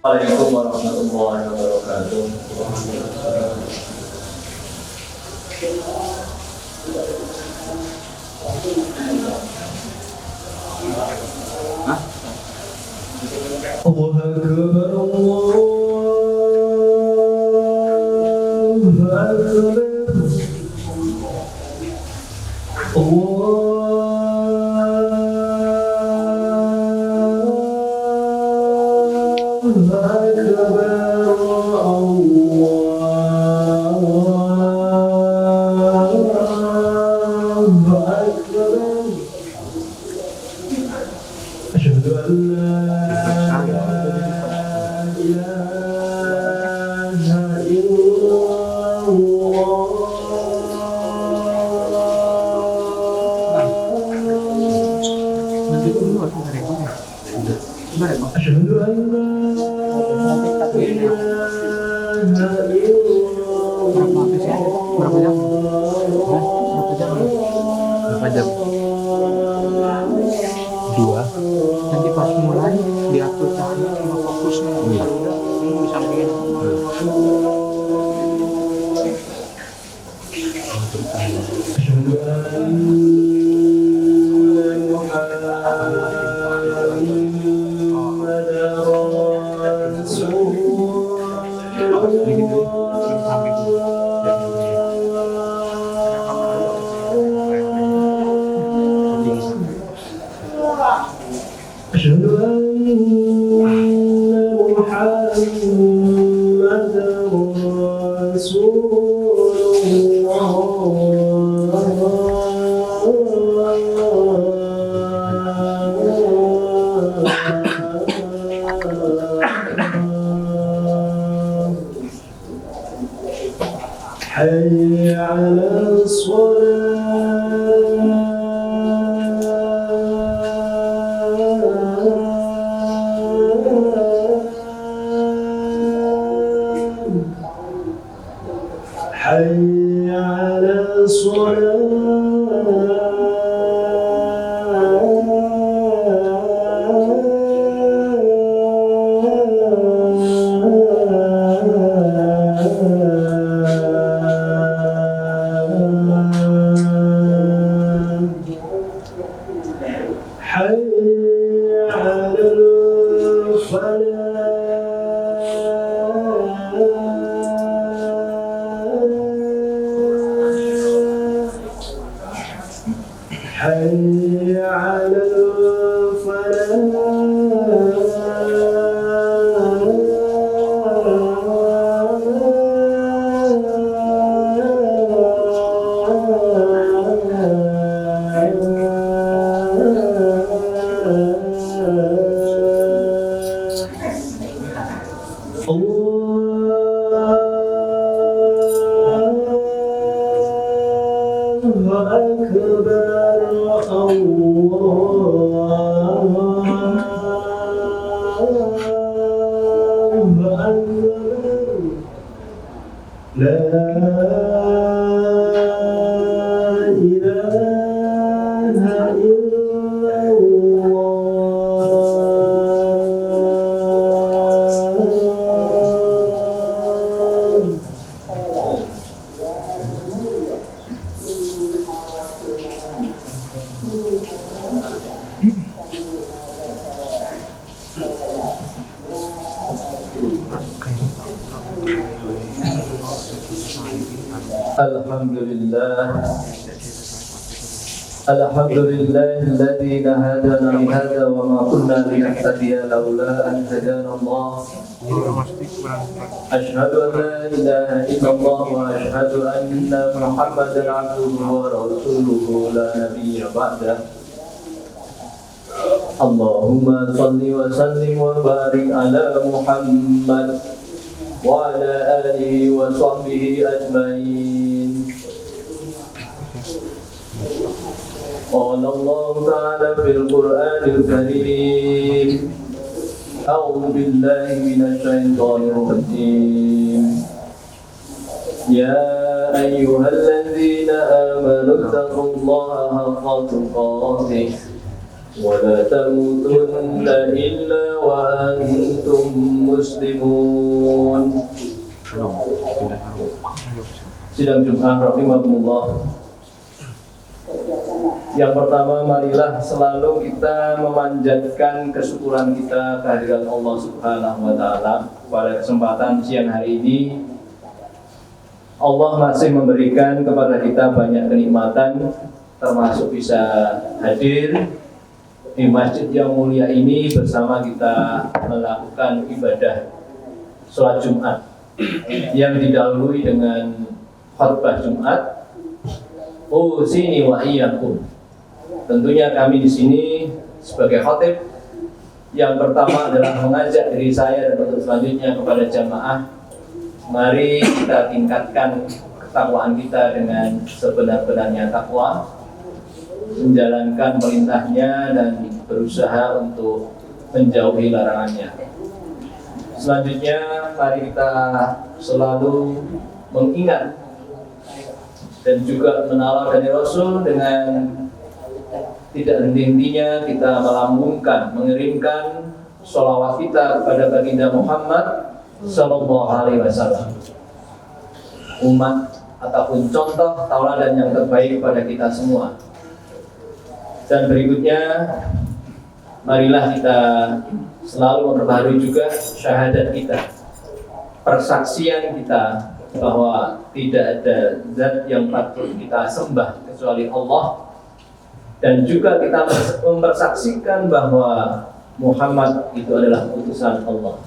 Waalaikumsalam warahmatullahi wabarakatuh. Allahu Akbar, Allahu Berapa jam? 2. Nanti pas mulai diatur cahaya sama fokusnya. Kalau udah ini disampingin. حي على الصلاة حي على حي على الحمد لله الذي هدانا لهذا وما كنا لنهتدي لولا أن هدانا الله أشهد أن لا إله إلا الله وأشهد أن محمدا عبده ورسوله لا نبي بعده اللهم صل وسلم وبارك على محمد وعلى آله وصحبه أجمعين. قال الله تعالى في القرآن الكريم أعوذ بالله من الشيطان الرجيم يا أيها الذين آمنوا اتقوا الله حق تقاته ولا تموتن إلا وأنتم مسلمون. Sidang Jumat rahimakumullah. Yang pertama, marilah selalu kita memanjatkan kesyukuran kita kehadirat Allah Subhanahu wa taala. Pada kesempatan siang hari ini, Allah masih memberikan kepada kita banyak kenikmatan, termasuk bisa hadir di masjid yang mulia ini bersama kita melakukan ibadah sholat Jumat yang didahului dengan khutbah Jumat. Sini wa iyyakum. Tentunya kami di sini sebagai khatib yang pertama adalah mengajak diri saya dan untuk selanjutnya kepada jamaah, mari kita tingkatkan ketakwaan kita dengan sebenar-benarnya takwa, menjalankan perintahnya dan berusaha untuk menjauhi larangannya. Selanjutnya mari kita selalu mengingat dan juga menalar dari Rasul dengan tidak henti-hentinya kita melambungkan, mengirimkan sholawat kita kepada baginda Muhammad Sallallahu Alaihi Wasallam, umat ataupun contoh tauladan yang terbaik kepada kita semua. Dan berikutnya, marilah kita selalu memperbaharui juga syahadat kita, persaksian kita bahwa tidak ada zat yang patut kita sembah kecuali Allah, dan juga kita mempersaksikan bahwa Muhammad itu adalah utusan Allah.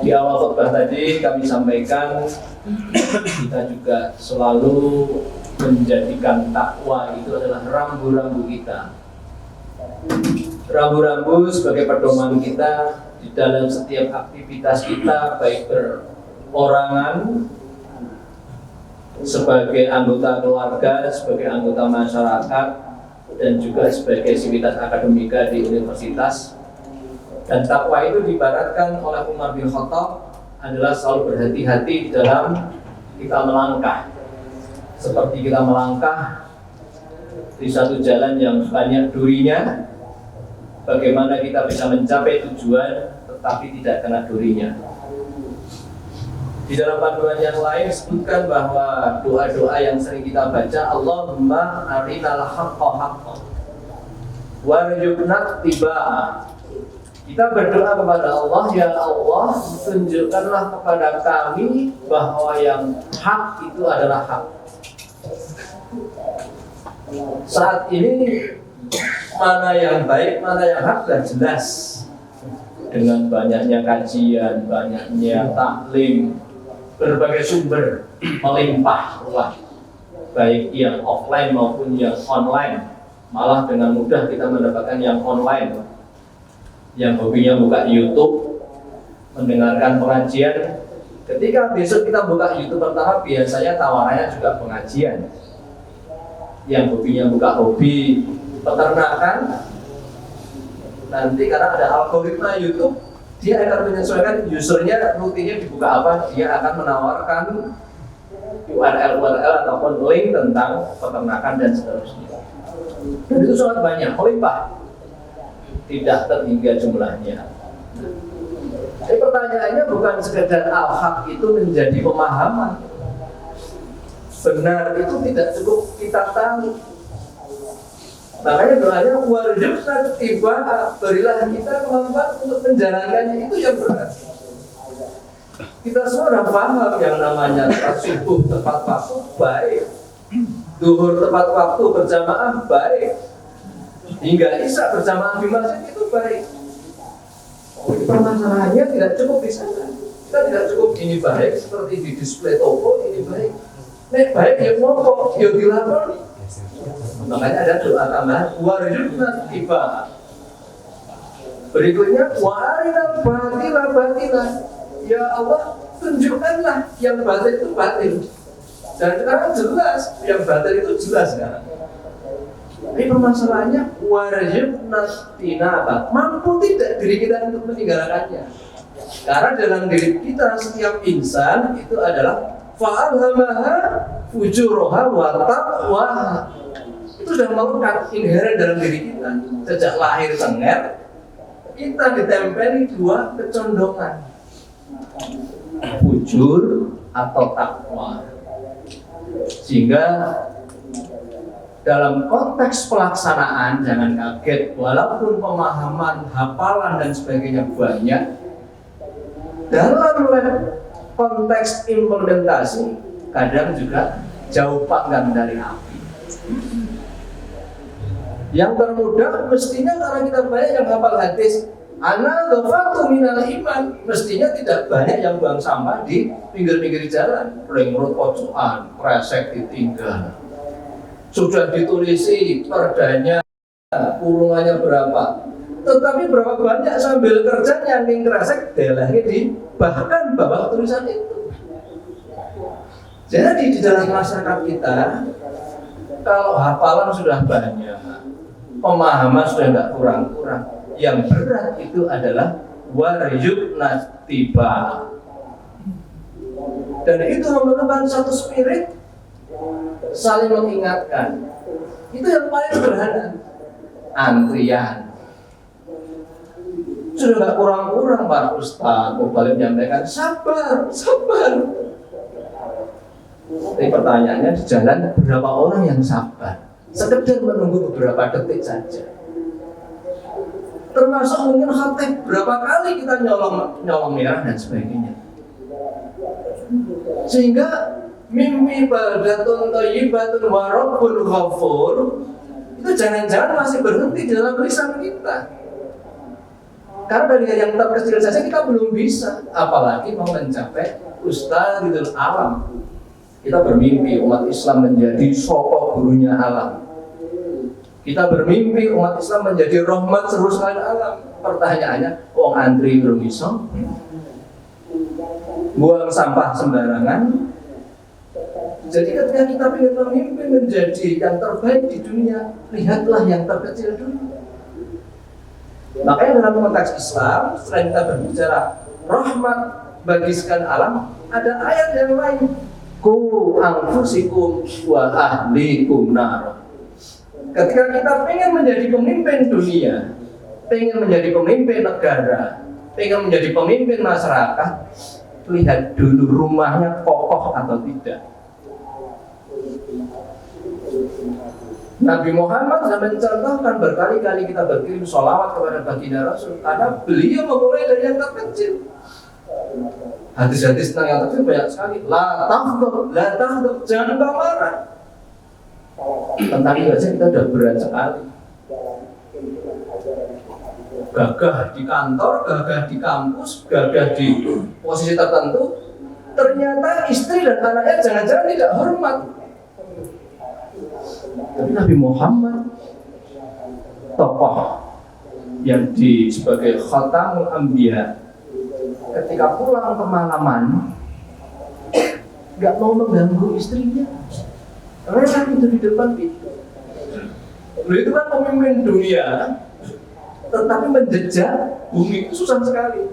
Di awal khutbah tadi kami sampaikan kita juga selalu menjadikan takwa itu adalah rambu-rambu kita, rambu-rambu sebagai pedoman kita di dalam setiap aktivitas kita, baik perorangan, sebagai anggota keluarga, sebagai anggota masyarakat, dan juga sebagai sivitas akademika di universitas. Dan takwa itu diibaratkan oleh Umar bin Khattab adalah selalu berhati-hati di dalam kita melangkah, seperti kita melangkah di satu jalan yang banyak durinya. Bagaimana kita bisa mencapai tujuan tetapi tidak kena durinya. Di dalam panduan yang lain sebutkan bahwa doa-doa yang sering kita baca, Allahumma arinal haqqa haqqan warzuqna ittiba'ah. Kita berdoa kepada Allah, ya Allah, tunjukkanlah kepada kami bahwa yang hak itu adalah hak. Saat ini mana yang baik, mana yang hak sudah jelas. Dengan banyaknya kajian, banyaknya taklim, berbagai sumber melimpah ruah, baik yang offline maupun yang online. Malah dengan mudah kita mendapatkan yang online, yang hobinya buka YouTube, mendengarkan pengajian. Ketika besok kita buka YouTube pertama, biasanya tawarannya juga pengajian. Yang hobinya buka hobi peternakan, nanti karena ada algoritma YouTube, dia akan menyesuaikan usernya, rutinnya dibuka apa, dia akan menawarkan URL ataupun link tentang peternakan dan seterusnya. Dan itu sangat banyak, melimpah, tidak terhingga jumlahnya. Jadi pertanyaannya bukan sekedar al-haq itu menjadi pemahaman. Benar itu tidak cukup kita tahu. Makanya doanya warzuqna ittiba'ah, berilah kita kemampuan untuk menjalankannya, itu yang berat. Kita semua sudah paham yang namanya subuh tepat waktu baik, zuhur tepat waktu berjamaah baik, hingga isya berjamaah di masjid itu baik. Permasalahannya tidak cukup di sana. Kita tidak cukup ini baik seperti di display toko, ini baik. Nek baik ya mau ya dilakoni. Makanya ada doa tambahan warzuqna ittiba'ah. Berikutnya warinal batila batila. Ya Allah, tunjukkanlah yang batil itu batil. Dan sekarang jelas yang batil itu jelas kan. Tapi permasalahannya warzuqna tinaba. Mampu tidak diri kita untuk meninggalkannya? Karena dalam diri kita setiap insan itu adalah fa'alhamaha fujuraha wa taqwaha. itu sudah melekat inheren dalam diri kita. Sejak lahir Sengger, kita ditempeli dua kecondongan, fujur atau takwa. Sehingga dalam konteks pelaksanaan jangan kaget, walaupun pemahaman, hafalan dan sebagainya banyak, dalam konteks implementasi kadang juga jauh panggang dari api. Yang termudah mestinya karena kita banyak yang hafal hadis, ana ghafatu minal iman, mestinya tidak banyak yang buang sampah di pinggir-pinggir jalan, ringrut pojokan, kresek ditinggal. Sudah ditulisi perdanya, kurungannya berapa, tetapi berapa banyak sambil kerja nyanding kresek delahnya di bahkan bawah tulisan itu. Jadi di dalam masyarakat kita, kalau hafalan sudah banyak, pemahaman sudah tidak kurang-kurang, yang berat itu adalah waryuk natiba, dan itu memerlukan satu spirit saling mengingatkan. Itu yang paling sederhana. Antrian sudah nggak kurang-kurang Pak Ustadz kembali menyampaikan sabar. Tapi pertanyaannya di jalan berapa orang yang sabar? Sekedar menunggu beberapa detik saja. Termasuk mungkin khatib berapa kali kita nyolong merah dan sebagainya. Sehingga mimpi baldatun thayyibatun wa rabbun ghafur itu jangan-jangan masih berhenti di dalam lisan kita. Karena dari yang terkecil saja kita belum bisa, apalagi mau mencapai ustadzul alam. Kita bermimpi umat Islam menjadi sokok gurunya alam. Kita bermimpi umat Islam menjadi rahmat seluruh sekalian alam. Pertanyaannya, wong antri belum bisa, buang sampah sembarangan. Jadi ketika kita ingin memimpin menjadi yang terbaik di dunia, lihatlah yang terkecil dulu. Makanya dalam konteks Islam, selain kita berbicara rahmat bagi sekalian alam, ada ayat yang lain. Ku anfusikum wa ahlikum nar. Ketika kita ingin menjadi pemimpin dunia, ingin menjadi pemimpin negara, ingin menjadi pemimpin masyarakat, lihat dulu rumahnya kokoh atau tidak. Nabi Muhammad sudah mencontohkan berkali-kali kita berkirim sholawat kepada baginda Rasul karena beliau memulai dari yang terkecil. Hadis-hadis tentang yang terkecil banyak sekali. La tahdab, jangan engkau marah. Tentang itu saja kita sudah berat sekali. Gagah di kantor, gagah di kampus, gagah di posisi tertentu, ternyata istri dan anaknya jangan-jangan tidak hormat. Tapi Nabi Muhammad, tokoh yang sebagai khatamul anbiya, ketika pulang ke malaman nggak mau mengganggu istrinya, rela itu di depan pintu. Beliau itu kan pemimpin dunia, tetapi menjejak bumi itu susah sekali.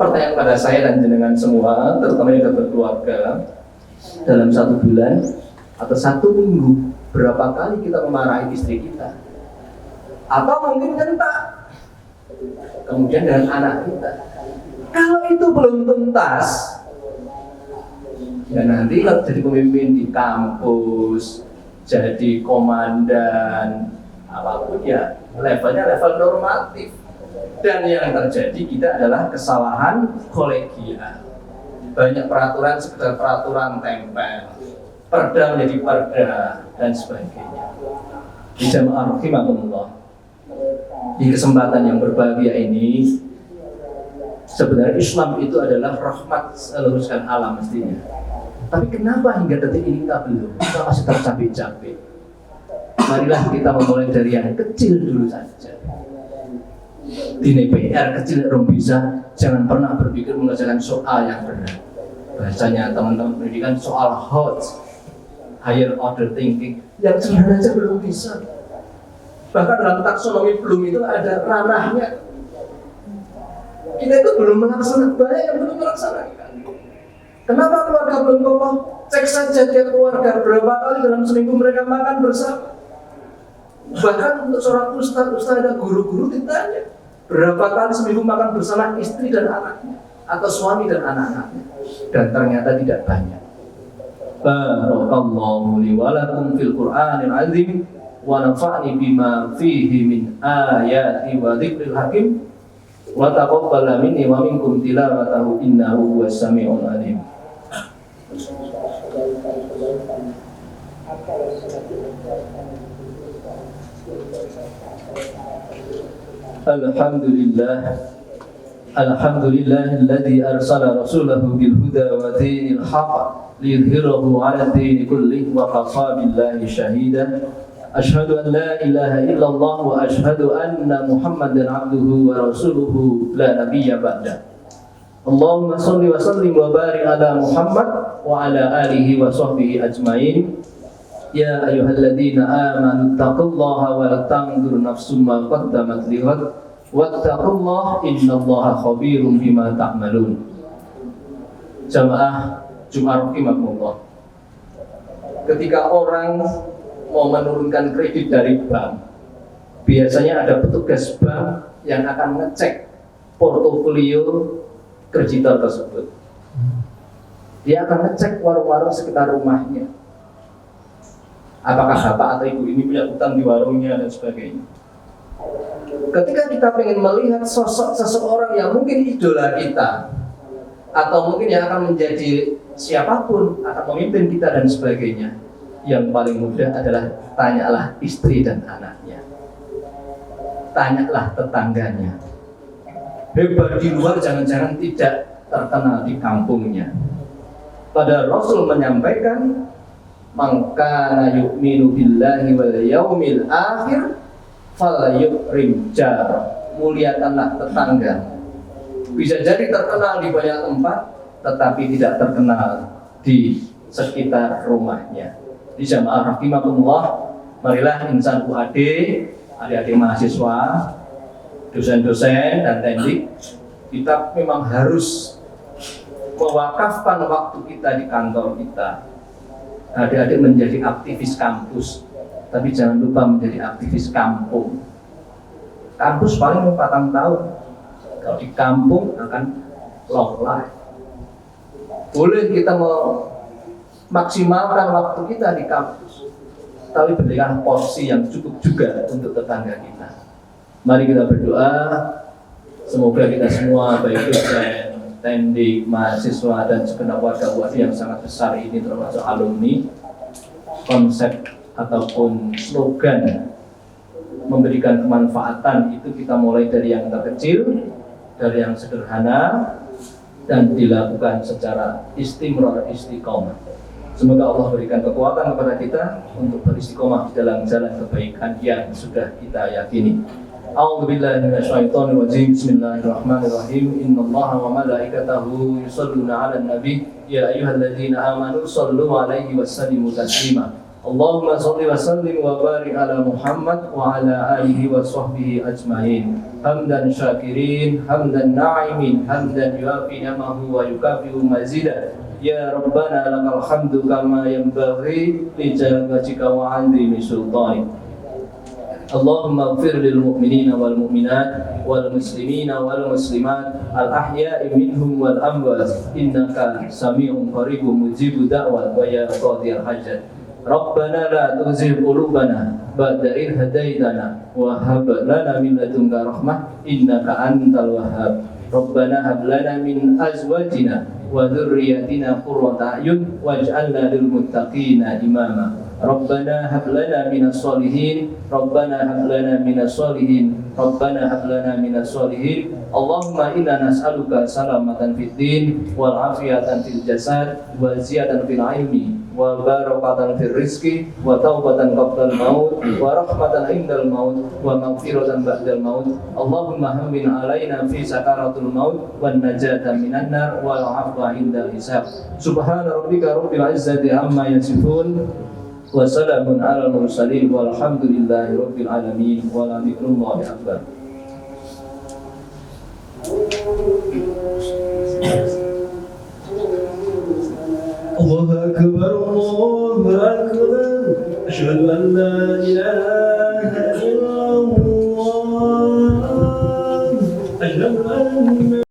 Pertanyaan pada saya dan jenengan semua, terutama yang sudah berkeluarga, dalam 1 bulan atau 1 minggu, berapa kali kita memarahi istri kita? Atau mungkin nyentak, kemudian dengan anak kita. Kalau itu belum tuntas, ya nanti kalau jadi pemimpin di kampus, jadi komandan, apapun ya levelnya level normatif. Dan yang terjadi kita adalah kesalahan kolegial. Banyak peraturan sekedar peraturan tempel, perda menjadi perda dan sebagainya. Di jamaah rahimakumullah, di kesempatan yang berbahagia ini, sebenarnya Islam itu adalah rahmat seluruh alam mestinya. Tapi kenapa hingga detik ini kita belum? Kita masih tercapek-capek. Marilah kita memulai dari yang kecil dulu saja. Di PR kecil belum bisa, jangan pernah berpikir mengerjakan soal yang berat. Bahasanya teman-teman pendidikan soal hot, higher order thinking, yang sederhana saja belum bisa. Bahkan dalam taksonomi belum itu ada ranahnya. Kita itu belum melaksanakan, banyak yang belum melaksanakan. Kenapa keluarga belum kokoh? Cek saja tiap keluarga berapa kali dalam seminggu mereka makan bersama. Bahkan untuk seorang ustaz ada guru-guru ditanya berapa kali seminggu makan bersama istri dan anaknya atau suami dan anak-anaknya, dan ternyata tidak banyak. Barakallahu li wa lakum fil Qur'anil azim wa nafa'ni bima fihi min ayati wa dzikril hakim wa taqabbal minni wa minkum tilawatahu innahu huwas samiul alim. Alhamdulillahilladzi arsala rasulahu bil huda wa dinil haqq liyudhhirahu 'ala ad-din kullihi wa kafa billahi shahida. Asyhadu an la ilaha illallah wa asyhadu anna Muhammadan 'abduhu wa rasuluhu la nabiyya ba'da. Allahumma shalli wa sallim wa barik ala Muhammad wa ala alihi wa sahbihi ajmain. Ya ayyuhalladzina amanu taqullaha wa la tanzur nafsum ma qaddamat lighad wattaqullaha innallaha khabirum bima ta'malun. Jamaah Jumat rahimakumullah. Ketika orang mau menurunkan kredit dari bank, biasanya ada petugas bank yang akan ngecek portofolio kreditor tersebut. Dia akan ngecek warung-warung sekitar rumahnya. Apakah bapak atau ibu ini punya utang di warungnya dan sebagainya. Ketika kita ingin melihat sosok seseorang yang mungkin idola kita, atau mungkin yang akan menjadi siapapun, akan memimpin kita dan sebagainya, yang paling mudah adalah tanyalah istri dan anaknya, tanyalah tetangganya. Hebat di luar jangan-jangan tidak terkenal di kampungnya. Padahal Rasul menyampaikan, man kana yu'minu billahi wal yaumil akhir falyukrim jar, muliakanlah tetangga. Bisa jadi terkenal di banyak tempat, tetapi tidak terkenal di sekitar rumahnya. Di jamaah rahimakumullah, marilah insan UAD, adik-adik mahasiswa, dosen-dosen dan tendik, kita memang harus mewakafkan waktu kita di kantor kita. Adik-adik menjadi aktivis kampus, tapi jangan lupa menjadi aktivis kampung. Kampus paling 4 tahun, kalau di kampung akan long life. Boleh kita memaksimalkan waktu kita di kampus, tapi berikan porsi yang cukup juga untuk tetangga kita. Mari kita berdoa, semoga kita semua, baik dosen, tendik, mahasiswa, dan segenap warga UAD yang sangat besar ini, termasuk alumni, konsep ataupun slogan memberikan kemanfaatan itu kita mulai dari yang terkecil, dari yang sederhana, dan dilakukan secara istimrar, istiqomah. Semoga Allah berikan kekuatan kepada kita untuk beristiqomah dalam jalan kebaikan yang sudah kita yakini. A'udzu billahi minasyaitonir rajim. Bismillahirrahmanirrahim. Innallaha wa malaikatahu yusholluna 'alan nabi ya ayyuhalladzina amanu shallu 'alaihi wa sallimu taslima. Allahumma shalli wa sallim wa barik ala Muhammad wa ala alihi wa sahbihi ajmain. Hamdan syakirin, hamdan na'imin, hamdan yuafi ni'amahu wa yukafi'u mazidah. Ya Rabbana lakal hamdu kama yanbaghi li jalali wajhika wa 'azimi sultanik. Allahumma ighfir lil mu'minina wal mu'minat wal muslimina wal muslimat al ahya'i minhum wal amwat innaka sami'un qaribun mujibud da'wat wa ya qadhiyal hajat. Rabbana la tuzigh qulubana ba'da idh hadaitana wa hab lana min ladunka rahmah innaka antal wahhab. Rabbana hab lana min azwajina wa dhurriyyatina qurrata a'yun waj'alna lil muttaqina imama. Rabbana hab lana minas solihin, Rabbana hab lana minas solihin, Rabbana hab lana minas solihin. Allahumma inna nas'aluka salamatan fid din wal afiyatan fil jasad wa ziyadatan fil ilmi wa barakatan fil rizqi wa taubatan qabla al maut wa rahmatan indal maut wa maghfiratan ba'dal maut. Allahumma hammin alaina fi sakaratul maut wan najata minan nar wal afwa indal hisab. Subhana rabbika rabbil izzati amma yasifun wa salamun ala mursalin walhamdulillahi rabbil alamin wa la dzikrullahi akbar. Allahu akbar, Allahu akbar, asyhadu an la ilaha ilaha illallah. Asyhadu an